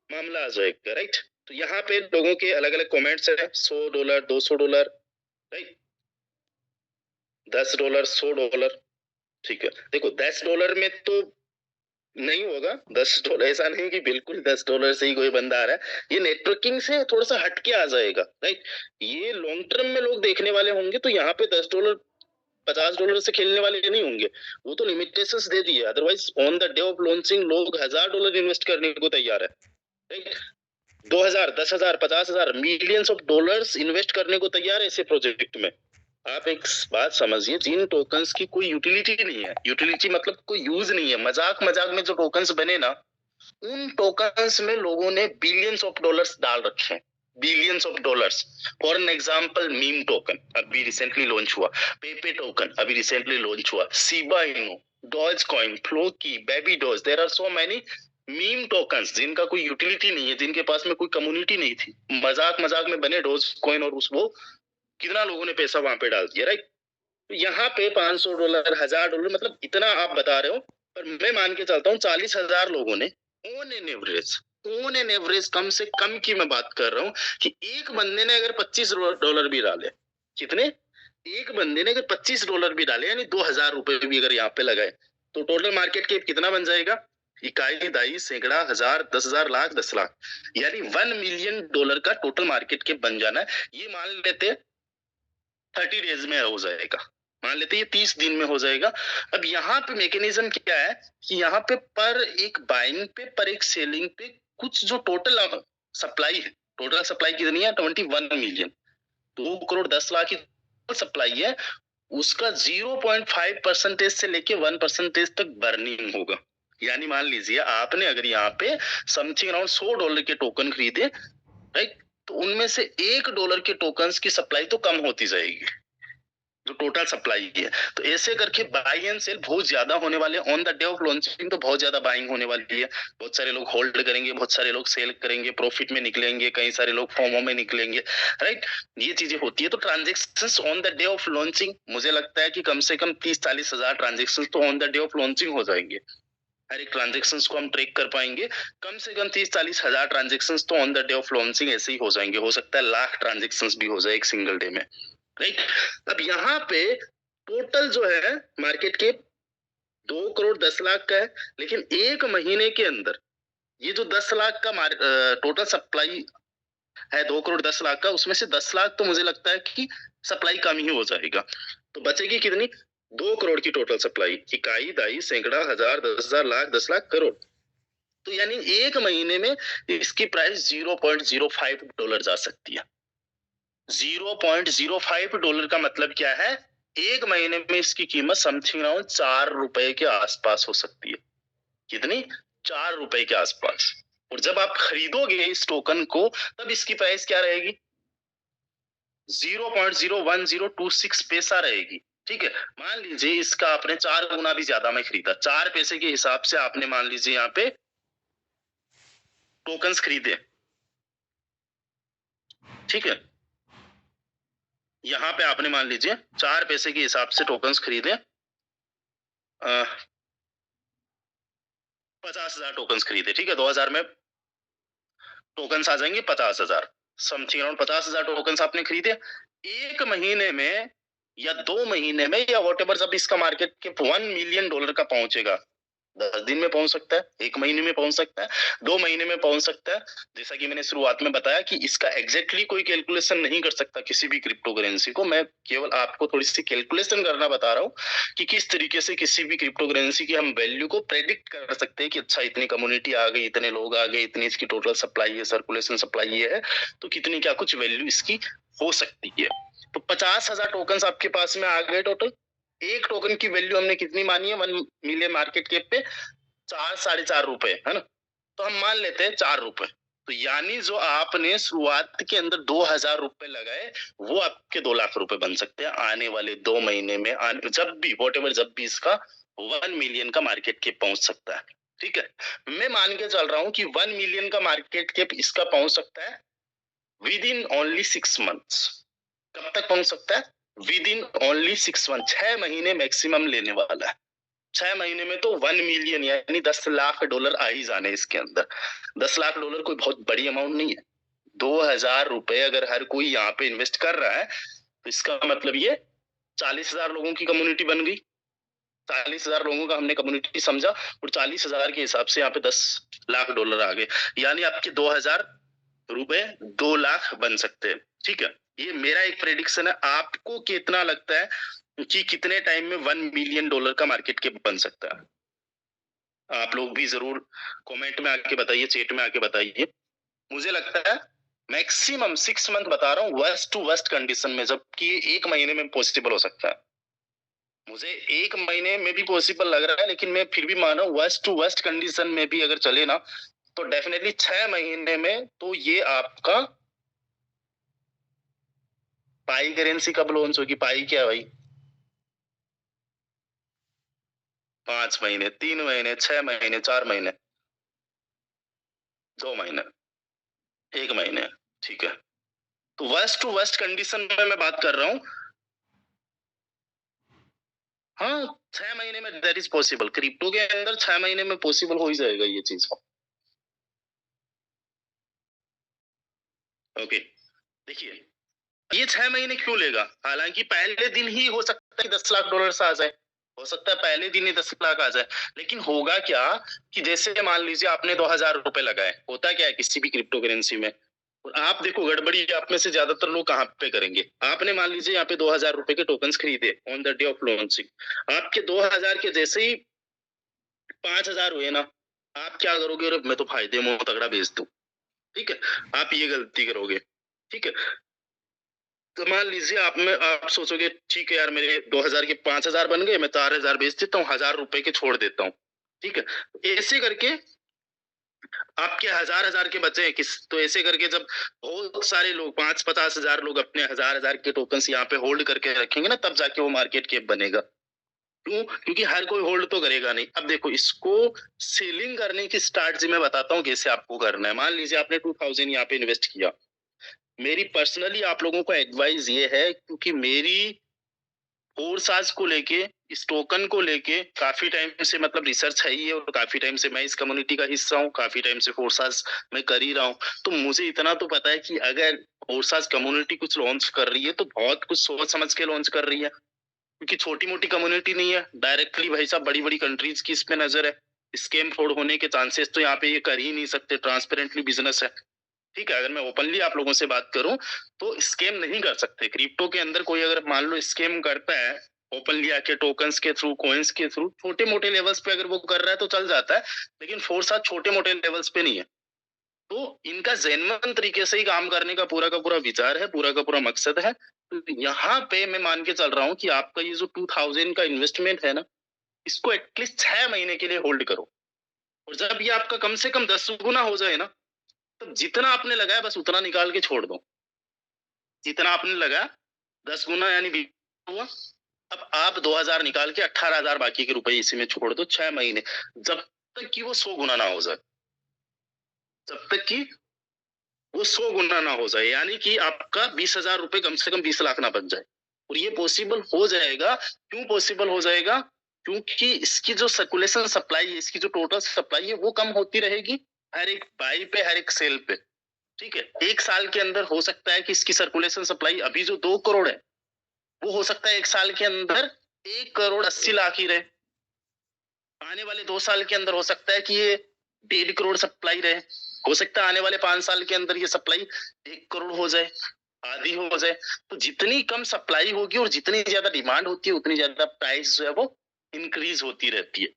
मामला आ जाएगा, राइट। तो यहाँ पे लोगों के अलग अलग कमेंट्स है, $100, $200, राइट, $10, $100, ठीक है। देखो $10 में तो नहीं होगा, $10 ऐसा नहीं कि बिल्कुल $10 से ही कोई बंदा आ रहा है, ये नेटवर्किंग से थोड़ा सा हटके आ जाएगा, राइट। ये लॉन्ग टर्म में लोग देखने वाले होंगे, तो यहाँ पे $10, $50 से खेलने वाले नहीं होंगे, वो तो लिमिटेशंस दे दिए। Otherwise on the day of launching लोग $1,000 इन्वेस्ट करने को तैयार है, right. 2,000, 10,000, 50,000, millions of dollars invest करने को तैयार है ऐसे प्रोजेक्ट में। आप एक बात समझिए, जिन टोकन्स की कोई यूटिलिटी नहीं है, यूटिलिटी मतलब कोई यूज नहीं है, मजाक मजाक में जो टोकन्स बने ना, उन टोकन्स में लोगों ने बिलियंस ऑफ डॉलर्स डाल रखे हैं, billions of dollars. For an example meme token अभी रिसेंटली लॉन्च हुआ, पेपे टोकन अभी रिसेंटली लॉन्च हुआ, Shiba Inu, Dogecoin, Floki, baby Doge, there are so many meme tokens जिनका कोई यूटिलिटी नहीं है, जिनके पास में कोई कम्युनिटी नहीं थी, मजाक मजाक में बने डॉज कॉइन, और वो कितना लोगों ने पैसा वहां पे डाल दिया, राइट। तो यहाँ पे $500, $1,000, मतलब इतना आप बता रहे हो, पर मैं मान के चलता हूँ 40,000 लोगों ने ऑन एन एवरेज कम से कम की मैं बात कर रहा हूँ कि एक बंदे ने अगर $25 भी डाले, कितने, एक बंदे ने अगर $25 भी डाले, यानी $2,000 भी अगर यहाँ पे लगाए, तो टोटल मार्केट कैप कितना बन जाएगा? इकाई, दाई, सैकड़ा, हजार, 10,000, लाख, 10 लाख, यानी $1 मिलियन का टोटल मार्केट कैप बन जाना है। ये मान लेते 30 डेज में हो जाएगा, मान लेते ये 30 दिन में हो जाएगा। अब यहाँ पे मैकेनिज्म क्या है कि यहाँ पे पर एक बाइंग पे पर एक सेलिंग पे कुछ जो टोटल सप्लाई है, टोटल सप्लाई कितनी है 21 मिलियन, 2 करोड़ 10 लाख की सप्लाई है, उसका 0.5% से लेके 1% तक बर्निंग होगा। यानी मान लीजिए आपने अगर यहाँ पे समथिंग अराउंड $100 के टोकन खरीदे, राइट, तो उनमें से $1 के टोकन्स की सप्लाई तो कम होती जाएगी, जो टोटल सप्लाई है। तो ऐसे करके बाई एंड सेल बहुत ज्यादा होने वाले, on the day of launching तो बहुत ज्यादा बाइंग होने वाली है, बहुत सारे लोग होल्ड करेंगे, बहुत सारे लोग सेल करेंगे, प्रॉफिट में निकलेंगे, कई सारे लोग फोमो में निकलेंगे, राइट, ये चीजें होती है। तो transactions on the day of launching मुझे लगता है कि कम से कम 30-40 हजार ट्रांजेक्शन तो on the day of launching हो जाएंगे। हर एक ट्रांजेक्शंस को हम ट्रैक कर पाएंगे, कम से कम 30-40 हजार ट्रांजेक्शंस तो on the day of launching ऐसे ही हो जाएंगे, हो सकता है लाख ट्रांजेक्शंस भी हो जाए एक सिंगल डे में, राइट। अब यहाँ पे टोटल जो है मार्केट के 2 करोड़ 10 लाख का है, लेकिन एक महीने के अंदर ये जो 10 लाख का टोटल सप्लाई है 2 करोड़ 10 लाख का, उसमें से 10 लाख तो मुझे लगता है कि सप्लाई कम ही हो जाएगा, तो बचेगी कितनी 2 करोड़ की टोटल सप्लाई, इकाई, दाई, सैकड़ा, हजार, 10,000, लाख, 10 लाख, करोड़। तो यानी एक महीने में इसकी प्राइस $0.05 जा सकती है। $0.05 का मतलब क्या है, एक महीने में इसकी कीमत समथिंग अराउंड ₹4 के आसपास हो सकती है। कितनी, ₹4 के आसपास। और जब आप खरीदोगे इस टोकन को तब इसकी प्राइस क्या रहेगी, 0.01026 पैसा रहेगी, ठीक है। मान लीजिए इसका आपने 4 गुना भी ज्यादा में खरीदा, 4 पैसे के हिसाब से आपने मान लीजिए यहाँ पे टोकन्स खरीदे, ठीक है, यहाँ पे आपने मान लीजिए 4 पैसे के हिसाब से टोकन्स खरीदे, 50,000 टोकन्स खरीदे, ठीक है, 2000 में टोकन्स आ जाएंगे 50,000, समथिंग अराउंड 50,000 टोकन्स आपने खरीदे। एक महीने में या 2 महीने में या वॉट एवर, जब इसका मार्केट के $1 मिलियन का पहुंचेगा, 10 दिन में पहुंच सकता है, 1 महीने में पहुंच सकता है, 2 महीने में पहुंच सकता है। जैसा कि मैंने शुरुआत में बताया कि इसका एग्जैक्टली कोई कैलकुलेशन नहीं कर सकता किसी भी क्रिप्टो करेंसी को, मैं केवल आपको थोड़ी सी कैलकुलेशन करना बता रहा हूँ कि किस तरीके से किसी भी क्रिप्टो करेंसी की हम वैल्यू को प्रेडिक्ट कर सकते हैं कि अच्छा इतनी कम्युनिटी आ गई, इतने लोग आ गए, इतनी इसकी टोटल सप्लाई है, सर्कुलेशन सप्लाई ये है, तो कितनी क्या कुछ वैल्यू इसकी हो सकती है। तो 50,000 टोकन आपके पास में आ गए टोटल, एक टोकन की वैल्यू हमने कितनी मानी है 1 मिलियन मार्केट कैप पे, 4-4.5 रुपए, है ना, तो हम मान लेते हैं 4 रुपए। तो यानी जो आपने शुरुआत के अंदर 2,000 रुपए लगाए वो आपके 2 लाख रुपए बन सकते हैं आने वाले 2 महीने में, जब भी वॉट एवर, जब भी इसका 1 मिलियन का मार्केट कैप पहुंच सकता है, ठीक है। मैं मान के चल रहा हूं कि 1 मिलियन का मार्केट कैप इसका पहुंच सकता है विद इन ओनली 6 मंथ्स। कब तक पहुंच सकता है, विद इन ओनली 6 मंथ, 6 महीने मैक्सिमम लेने वाला है। 6 महीने में तो 1 मिलियन यानी $10 लाख आ ही जाने इसके अंदर। $10 लाख कोई बहुत बड़ी अमाउंट नहीं है। 2,000 रुपए अगर हर कोई यहाँ पे इन्वेस्ट कर रहा है तो इसका मतलब ये 40,000 लोगों की कम्युनिटी बन गई। 40,000 लोगों का हमने कम्युनिटी समझा और 40,000 के हिसाब से यहाँ पे $10 लाख आ गए, यानी आपके 2,000 रुपए 2 लाख बन सकते हैं, ठीक है। ये मेरा एक प्रेडिक्शन है, आपको कितना लगता है कि कितने टाइम में $1 मिलियन का मार्केट कैप बन सकता है। आप लोग भी जरूर कमेंट में आके बताइए, चैट में आके बताइए। मुझे लगता है मैक्सिमम 6 मंथ बता रहा हूँ, वर्स्ट टू वर्स्ट कंडीशन में, जबकि 1 महीने में पॉसिबल हो सकता है। मुझे 1 महीने में भी पॉसिबल लग रहा है, लेकिन मैं फिर भी मान रहा हूँ वर्स्ट टू वर्स्ट कंडीशन में भी अगर चले ना तो डेफिनेटली 6 महीने में तो ये आपका पाई करेंसी कब लॉन्च होगी, पाई क्या भाई, 5 महीने, 3 महीने, 6 महीने, 4 महीने, 2 महीने, 1 महीने, ठीक है। तो वर्स्ट टू वर्स्ट कंडीशन में मैं बात कर रहा हूँ, हाँ 6 महीने में दैट इज पॉसिबल, क्रिप्टो के अंदर 6 महीने में पॉसिबल हो ही जाएगा ये चीज। ओके, देखिए ये 6 महीने क्यों लेगा, हालांकि पहले दिन ही हो सकता है $10 लाख आ जाए, हो सकता है पहले दिन ही 10 लाख आ जाए। लेकिन होगा क्या कि जैसे मान लीजिए आपने 2,000 रुपए लगाए, होता क्या है किसी भी क्रिप्टो करेंसी में, और आप देखो गड़बड़ी आप में से ज्यादातर लोग कहाँ पे करेंगे। आपने मान लीजिए यहाँ पे 2,000 रुपए के टोकन्स खरीदे on the day of launching, आपके 2,000 के जैसे ही 5,000 हुए ना, आप क्या करोगे, अरे मैं तो फायदे में तगड़ा बेच दूं, ठीक है, आप ये गलती करोगे, ठीक है। तो मान लीजिए आप सोचोगे ठीक है यार, मेरे 2,000 के 5,000 बन गए, मैं 4,000 बेच देता हूँ, 1,000 रुपए के छोड़ देता हूँ, ठीक है। ऐसे करके आपके 1,000 के बचे हैं किस, तो ऐसे करके जब बहुत सारे लोग 50,000 लोग अपने 1,000 के टोकन्स यहाँ पे होल्ड करके रखेंगे ना, तब जाके वो मार्केट कैप बनेगा। क्यों? क्योंकि हर कोई होल्ड तो करेगा नहीं। अब देखो इसको सेलिंग करने की स्ट्रैटेजी मैं बताता हूँ कैसे आपको करना है। मान लीजिए आपने 2,000 यहाँ पे इन्वेस्ट किया, मेरी पर्सनली आप लोगों को एडवाइस ये है, क्योंकि मेरी फोर्साज को लेके, इस टोकन को लेके काफी टाइम से मतलब रिसर्च है ही है, और काफी टाइम से मैं इस कम्युनिटी का हिस्सा हूँ, काफी टाइम से फोर्साज मैं कर ही रहा हूँ। तो मुझे इतना तो पता है कि अगर फोर्साज कम्युनिटी कुछ लॉन्च कर रही है तो बहुत कुछ सोच समझ के लॉन्च कर रही है, क्योंकि छोटी मोटी कम्युनिटी नहीं है। डायरेक्टली भाई साहब बड़ी बड़ी कंट्रीज की इसमें नजर है। स्कैम फ्रॉड होने के चांसेस तो यहाँ पे ये कर ही नहीं सकते, ट्रांसपेरेंटली बिजनेस है, ठीक है। अगर मैं ओपनली आप लोगों से बात करूं तो स्कैम नहीं कर सकते क्रिप्टो के अंदर। कोई अगर मान लो स्कैम करता है ओपनली आके टोकन्स के थ्रू, कॉइन्स के थ्रू, छोटे मोटे लेवल्स पे अगर वो कर रहा है तो चल जाता है, लेकिन फोर्स आज छोटे मोटे लेवल्स पे नहीं है। तो इनका जेन्युइन तरीके से ही काम करने का पूरा विचार है, पूरा का पूरा मकसद है। तो यहाँ पे मैं मान के चल रहा हूँ कि आपका ये जो 2,000 का इन्वेस्टमेंट है ना, इसको एटलीस्ट 6 महीने के लिए होल्ड करो, और जब ये आपका कम से कम 10 गुना हो जाए ना, तो जितना आपने लगाया बस उतना निकाल के छोड़ दो। जितना आपने लगाया 10 गुना यानी 20 हुआ। अब आप 2,000 निकाल के 18,000 बाकी के रुपए इसी में छोड़ दो 6 महीने, जब तक कि वो 100 गुना ना हो जाए, जब तक कि वो 100 गुना ना हो जाए, यानी कि आपका 20,000 रुपए कम से कम 20 लाख ना बन जाए। और ये पॉसिबल हो जाएगा। क्यों पॉसिबल हो जाएगा? क्योंकि इसकी जो सर्कुलेशन सप्लाई है, इसकी जो टोटल सप्लाई है वो कम होती रहेगी, हर एक बाई पे, हर एक सेल पे, ठीक है। 1 साल के अंदर हो सकता है कि इसकी सर्कुलेशन सप्लाई अभी जो 2 करोड़ है, वो हो सकता है 1 साल के अंदर 1,80,00,000 ही रहे। आने वाले 2 साल के अंदर हो सकता है कि ये 1.5 करोड़ सप्लाई रहे। हो सकता है आने वाले 5 साल के अंदर ये सप्लाई 1 करोड़ हो जाए, आधी हो जाए। तो जितनी कम सप्लाई होगी और जितनी ज्यादा डिमांड होती है, उतनी ज्यादा प्राइस जो है वो इंक्रीज होती रहती है।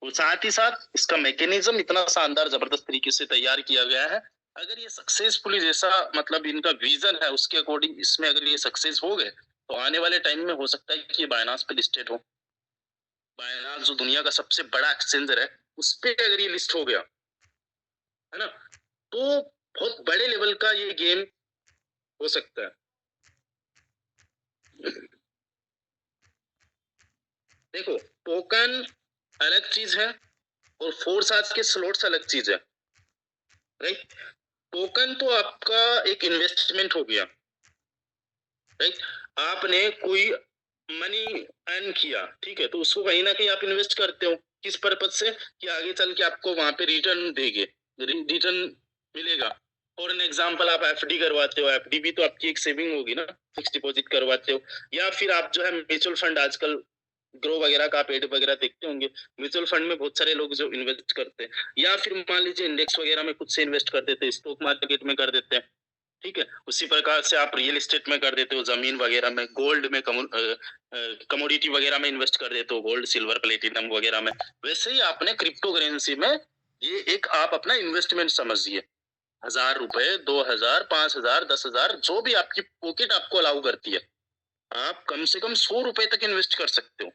और साथ ही साथ इसका मैकेनिज्म इतना शानदार जबरदस्त तरीके से तैयार किया गया है। अगर ये सक्सेसफुली, जैसा मतलब इनका विजन है उसके अकॉर्डिंग इसमें अगर ये सक्सेस हो गए, तो आने वाले टाइम में हो सकता है कि ये बाइनांस पे लिस्टेड हो। बाइनांस जो दुनिया का सबसे बड़ा एक्सचेंजर है, उस पे अगर ये लिस्ट हो गया, है ना, तो बहुत बड़े लेवल का ये गेम हो सकता है। देखो, टोकन अलग चीज है और फोर्स आज के स्लॉट्स अलग चीज है, राइट। टोकन तो आपका एक इन्वेस्टमेंट हो गया, राइट। आपने कोई मनी अर्न किया, ठीक है, तो उसको कहीं ना कहीं आप इन्वेस्ट करते हो, किस पर्पज से, कि आगे चल के आपको वहां पे रिटर्न देंगे, रिटर्न मिलेगा। फॉर एन एग्जाम्पल, आप एफडी करवाते हो, एफडी भी तो आपकी एक सेविंग होगी ना, फिक्स डिपॉजिट करवाते हो। या फिर आप जो है म्यूचुअल फंड, आजकल ग्रो वगैरह का आप एड वगैरह देखते होंगे, म्यूचुअल फंड में बहुत सारे लोग जो इन्वेस्ट करते हैं। या फिर मान लीजिए इंडेक्स वगैरह में खुद से इन्वेस्ट कर देते हैं, स्टॉक मार्केट में कर देते हैं, ठीक है। उसी प्रकार से आप रियल एस्टेट में कर देते हो, जमीन वगैरह में, गोल्ड में, कमोडिटी वगैरह में इन्वेस्ट कर देते हो, गोल्ड सिल्वर प्लेटिनम वगैरह में। वैसे ही आपने क्रिप्टो करेंसी में ये एक आप अपना इन्वेस्टमेंट समझिए। 1,000 रुपए, 2,000, 5,000, 10,000, जो भी आपकी पॉकेट आपको अलाउ करती है, आप कम से कम 100 रुपए तक इन्वेस्ट कर सकते हो,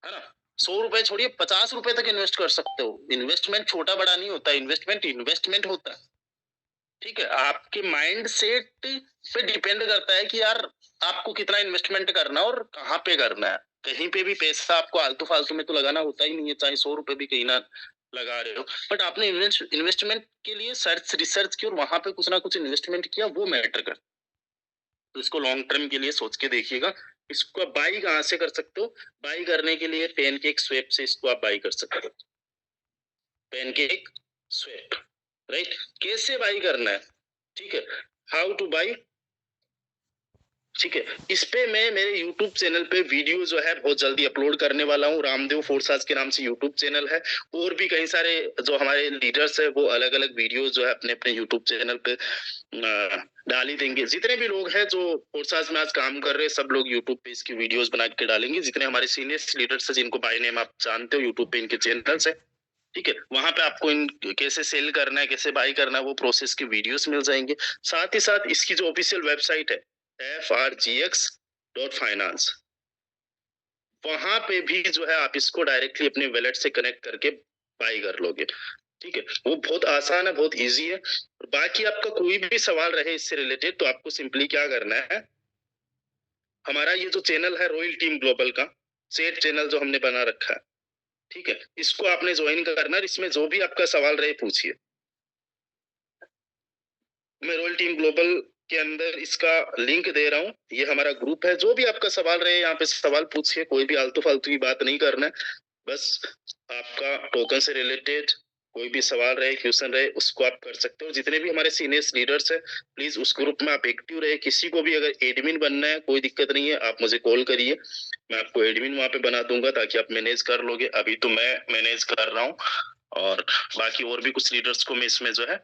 है ना। 100 रुपए छोड़िए, 50 रुपए तक इन्वेस्ट कर सकते हो। इन्वेस्टमेंट छोटा बड़ा नहीं होता, इन्वेस्टमेंट इन्वेस्टमेंट होता है, ठीक है। आपके माइंड सेट पे डिपेंड करता है कि यार आपको कितना इन्वेस्टमेंट करना है और कहाँ पे करना है। कहीं पे भी पैसा आपको आलतू फालतू में तो लगाना होता ही नहीं है, चाहे 100 रुपए भी कहीं ना लगा रहे हो, बट आपने इन्वेस्टमेंट के लिए सर्च रिसर्च की और वहां पे कुछ ना कुछ इन्वेस्टमेंट किया, वो मैटर कर। तो इसको लॉन्ग टर्म के लिए सोच के देखिएगा। इसको आप बाई कहाँ से कर सकते हो? बाई करने के लिए पेनकेक स्वैप से इसको आप बाई कर सकते हो, पेनकेक स्वैप, राइट। कैसे बाई करना है, ठीक है, हाउ टू बाई, ठीक है। इस पे मैं मेरे YouTube चैनल पे वीडियो जो है बहुत जल्दी अपलोड करने वाला हूँ। रामदेव फोर्साज के नाम से YouTube चैनल है, और भी कई सारे जो हमारे लीडर्स है वो अलग अलग वीडियो जो है अपने अपने YouTube चैनल पे डाली देंगे। जितने भी लोग हैं जो फोर्साज में आज काम कर रहे हैं, सब लोग YouTube पे इसकी वीडियोस बना के डालेंगे। जितने हमारे सीनियर लीडर्स है जिनको बाय नेम आप जानते हो, YouTube पे इनके चैनल्स है, ठीक है। वहां पे आपको इन कैसे सेल करना है, कैसे बाई करना है, वो प्रोसेस की वीडियोस मिल जाएंगे। साथ ही साथ इसकी जो ऑफिशियल वेबसाइट है frgx.finance, वहां पे भी जो है आप इसको डायरेक्टली अपने वॉलेट से कनेक्ट करके बाई कर लोगे, ठीक है। वो बहुत आसान है, बहुत इजी है। और बाकी आपका कोई भी सवाल रहे इससे रिलेटेड तो आपको सिंपली क्या करना है, हमारा ये जो चैनल है रॉयल टीम ग्लोबल का सेट चैनल जो हमने बना रखा है, ठीक है, इसको आपने ज्वाइन करना है। इसमें जो भी आपका सवाल रहे पूछिए। मैं रॉयल टीम ग्लोबल के अंदर इसका लिंक दे रहा हूँ, ये हमारा ग्रुप है। जो भी आपका सवाल रहे यहाँ पे सवाल पूछिए, कोई भी आलतू फालतू की बात नहीं करना है। बस आपका टोकन से रिलेटेड कोई भी सवाल रहे, क्वेश्चन रहे, उसको आप कर सकते हो। जितने भी हमारे सीनियर लीडर्स है, प्लीज उस ग्रुप में आप एक्टिव रहे। किसी को भी अगर एडमिन बनना है कोई दिक्कत नहीं है, आप मुझे कॉल करिए, मैं आपको एडमिन वहां पे बना दूंगा ताकि आप मैनेज कर लोगे। अभी तो मैं मैनेज कर रहा हूँ, और बाकी और भी कुछ लीडर्स को मैं इसमें जो है,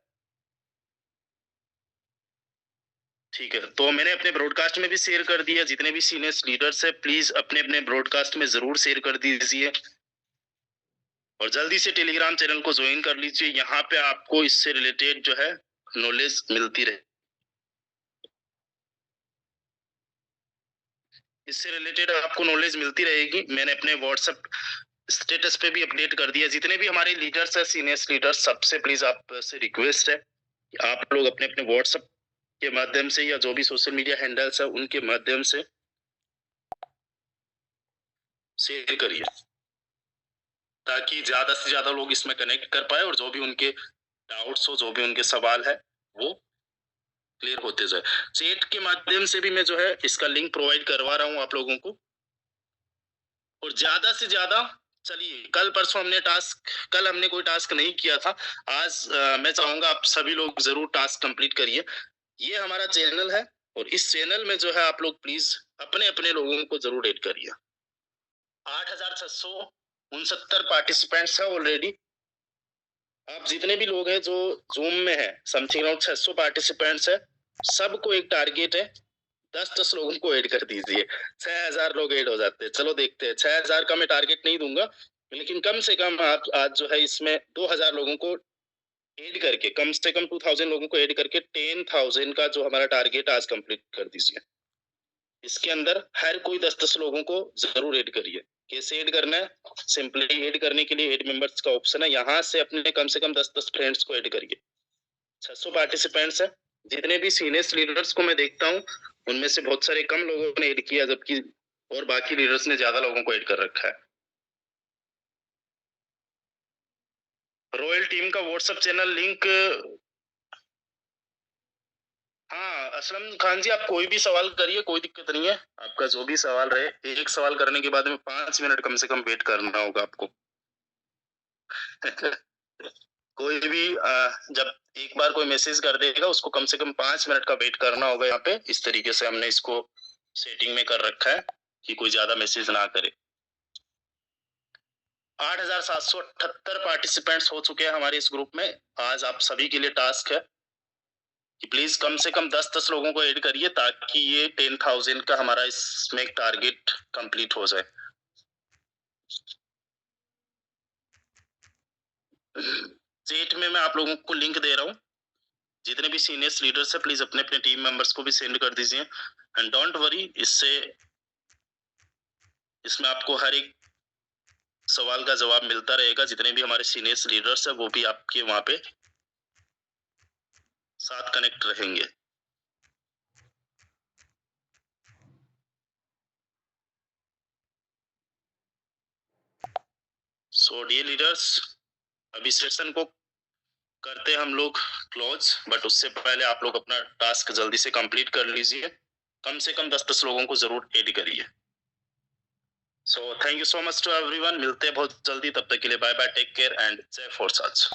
ठीक है। तो मैंने अपने ब्रॉडकास्ट में भी शेयर कर दिया। जितने भी सीनियर लीडर्स है प्लीज अपने अपने ब्रॉडकास्ट में जरूर शेयर कर दीजिए, और जल्दी से टेलीग्राम चैनल को ज्वाइन कर लीजिए। यहाँ पे आपको इससे रिलेटेड जो है नॉलेज मिलती रहे, इससे रिलेटेड आपको नॉलेज मिलती रहेगी। मैंने अपने व्हाट्सएप स्टेटस पे भी अपडेट कर दिया। जितने भी हमारे लीडर्स है, सीनियर लीडर्स, सबसे प्लीज आपसे रिक्वेस्ट है कि आप लोग अपने अपने व्हाट्सएप के माध्यम से या जो भी सोशल मीडिया हैंडल्स है उनके माध्यम से शेयर करिए, ताकि ज्यादा से ज्यादा लोग इसमें कनेक्ट कर पाए, और जो भी उनके डाउट्स हो, जो भी उनके सवाल है, वो क्लियर होते जाए। चैट के माध्यम से भी मैं जो है इसका लिंक प्रोवाइड करवा रहा हूँ आप लोगों को। और ज्यादा से ज्यादा, चलिए कल परसों हमने टास्क, कल हमने कोई टास्क नहीं किया था, आज मैं चाहूंगा आप सभी लोग जरूर टास्क कंप्लीट करिए। ये हमारा चैनल है, और इस चैनल में जो है आप लोग प्लीज अपने अपने लोगों को जरूर ऐड करिए। 8,669 पार्टिसिपेंट्स है ऑलरेडी। आप जितने भी लोग हैं जो जूम में है, समथिंग अराउंड 600 पार्टिसिपेंट्स है। सबको एक टारगेट है, 10-10 लोगों को ऐड कर दीजिए। 6,000 लोग ऐड हो जाते हैं। चलो देखते हैं, 6,000 का मैं टारगेट नहीं दूंगा, लेकिन कम से कम आप आज जो है इसमें 2,000 लोगों को ऐड करके, कम से कम 2,000 लोगों को ऐड करके 10,000 का जो हमारा टारगेट आज कंप्लीट कर दीजिए। इसके अंदर हर कोई 10-10 लोगों को जरूर ऐड करिए। कैसे ऐड करना है, सिंपली ऐड करने के लिए ऐड मेंबर्स का ऑप्शन है, यहाँ से अपने कम से कम 10-10 फ्रेंड्स को ऐड करिए। 600 पार्टिसिपेंट्स है। जितने भी सीनियर लीडर्स को मैं देखता हूँ उनमें से बहुत सारे कम लोगों ने ऐड किया, जबकि और बाकी लीडर्स ने ज्यादा लोगों को ऐड कर रखा है। रॉयल टीम का व्हाट्सएप चैनल लिंक, हाँ असलम खान जी, आप कोई भी सवाल करिए, कोई दिक्कत नहीं है। आपका जो भी सवाल रहे, एक सवाल करने के बाद में 5 मिनट कम से कम वेट करना होगा आपको। कोई भी जब एक बार कोई मैसेज कर देगा उसको कम से कम 5 मिनट का वेट करना होगा। यहाँ पे इस तरीके से हमने इसको सेटिंग में कर रखा है कि कोई ज्यादा मैसेज ना करे। 8,778 पार्टिसिपेंट्स हो चुके हैं हमारे इस ग्रुप में। आज आप सभी के लिए टास्क है कि प्लीज कम से कम 10-10 लोगों को ऐड करिए, ताकि ये 10,000 का हमारा इसमें एक टारगेट कंप्लीट हो जाए। चैट में मैं आप लोगों को लिंक दे रहा हूँ। जितने भी सीनियर लीडर्स है प्लीज अपने अपने टीम मेंबर्स को भी सेंड कर दीजिए। एंड डोंट वरी, इसमें आपको हर एक सवाल का जवाब मिलता रहेगा। जितने भी हमारे सीनियर लीडर्स है वो भी आपके वहां पे साथ कनेक्ट रहेंगे। सो डियर लीडर्स, अभी सेशन को करते हम लोग क्लोज, बट उससे पहले आप लोग अपना टास्क जल्दी से कंप्लीट कर लीजिए। कम से कम 10-10 लोगों को जरूर ऐड करिए। So thank you so much to everyone. मिलते हैं बहुत जल्दी, तब तक के लिए bye bye, take care and जय फोर्साज।